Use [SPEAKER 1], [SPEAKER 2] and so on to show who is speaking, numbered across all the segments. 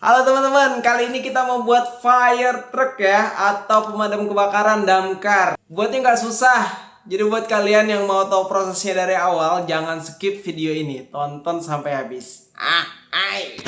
[SPEAKER 1] Halo teman-teman, kali ini kita mau buat fire truck ya, atau pemadam kebakaran damkar. Buatnya nggak susah, jadi buat kalian yang mau tahu prosesnya dari awal, jangan skip video ini, tonton sampai habis. Hai.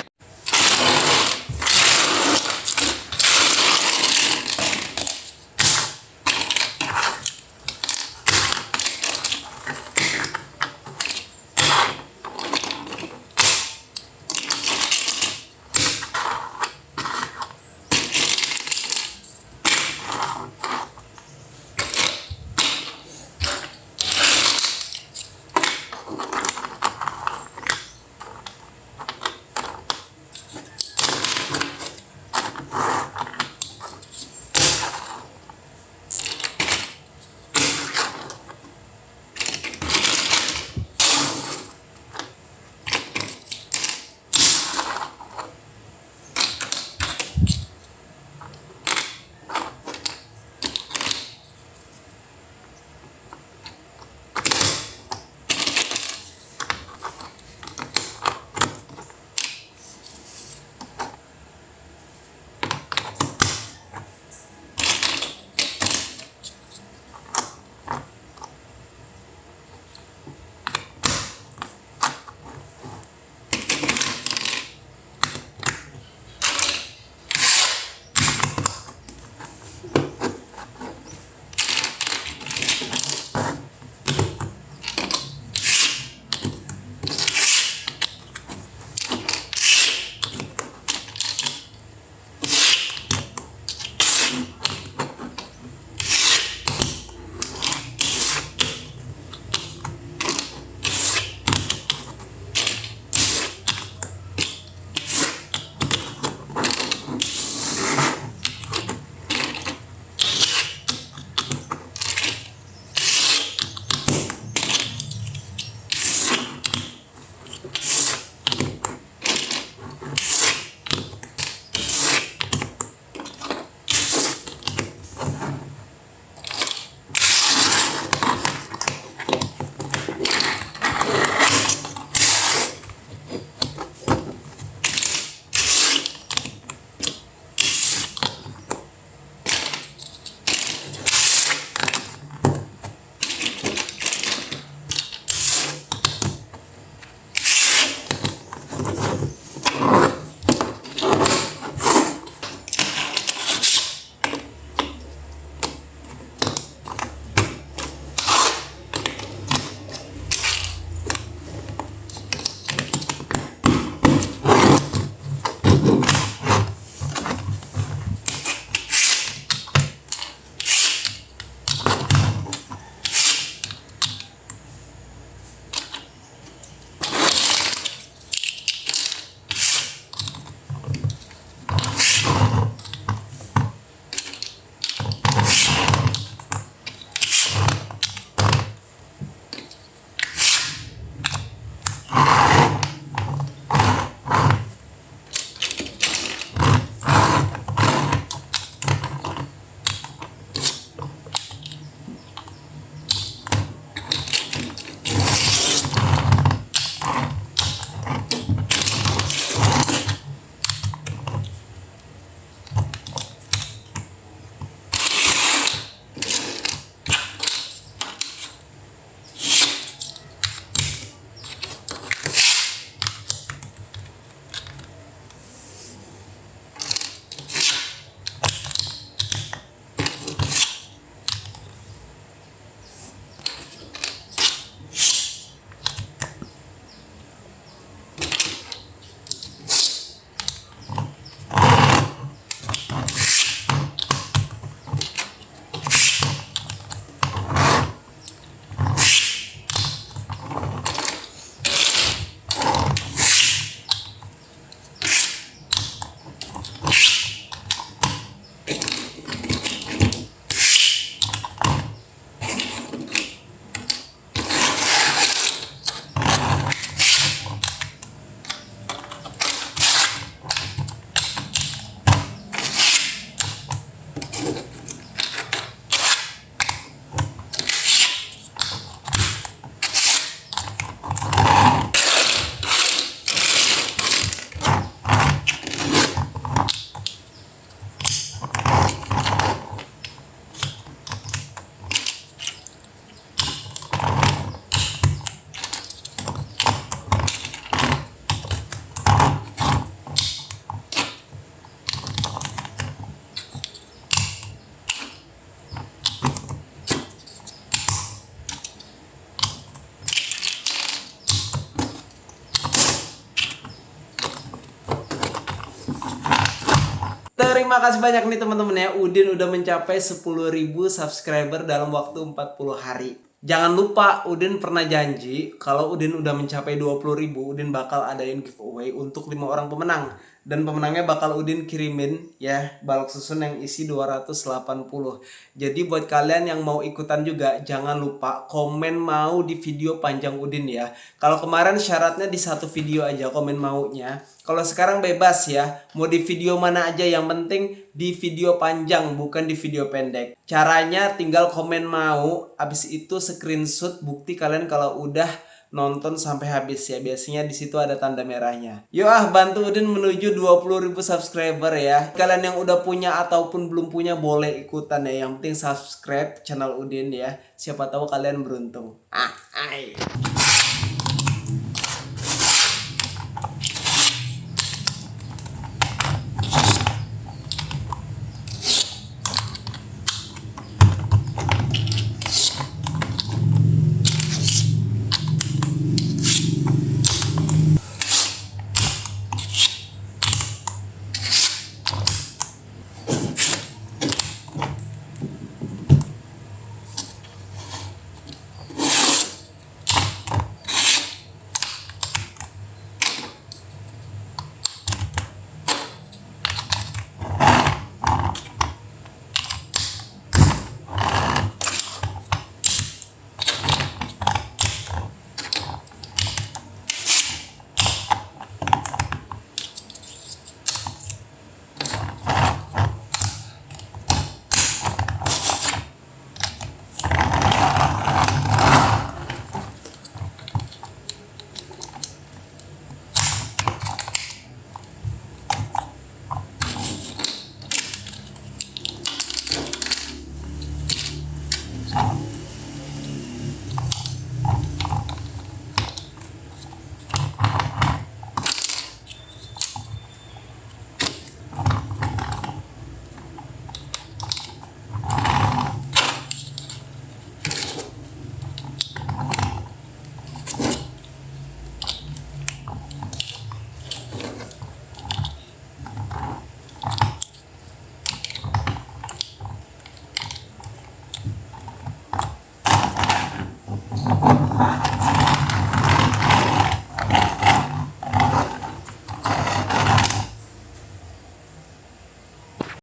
[SPEAKER 1] terima kasih banyak nih teman-teman ya. Udin udah mencapai 10.000 subscriber dalam waktu 40 hari. Jangan lupa, Udin pernah janji kalau Udin udah mencapai 20.000, Udin bakal adain giveaway untuk 5 orang pemenang. Dan pemenangnya bakal Udin kirimin ya balok susun yang isi 280. Jadi buat kalian yang mau ikutan juga, jangan lupa komen mau di video panjang Udin ya. Kalau kemarin syaratnya di satu video aja komen maunya. Kalau sekarang bebas ya, mau di video mana aja, yang penting di video panjang bukan di video pendek. Caranya tinggal komen mau, habis itu screenshot bukti kalian kalau udah nonton sampai habis ya. Biasanya di situ ada tanda merahnya. Yuk bantu Udin menuju 20.000 subscriber ya. Kalian yang udah punya ataupun belum punya boleh ikutan ya. Yang penting subscribe channel Udin ya. Siapa tahu kalian beruntung. Ai.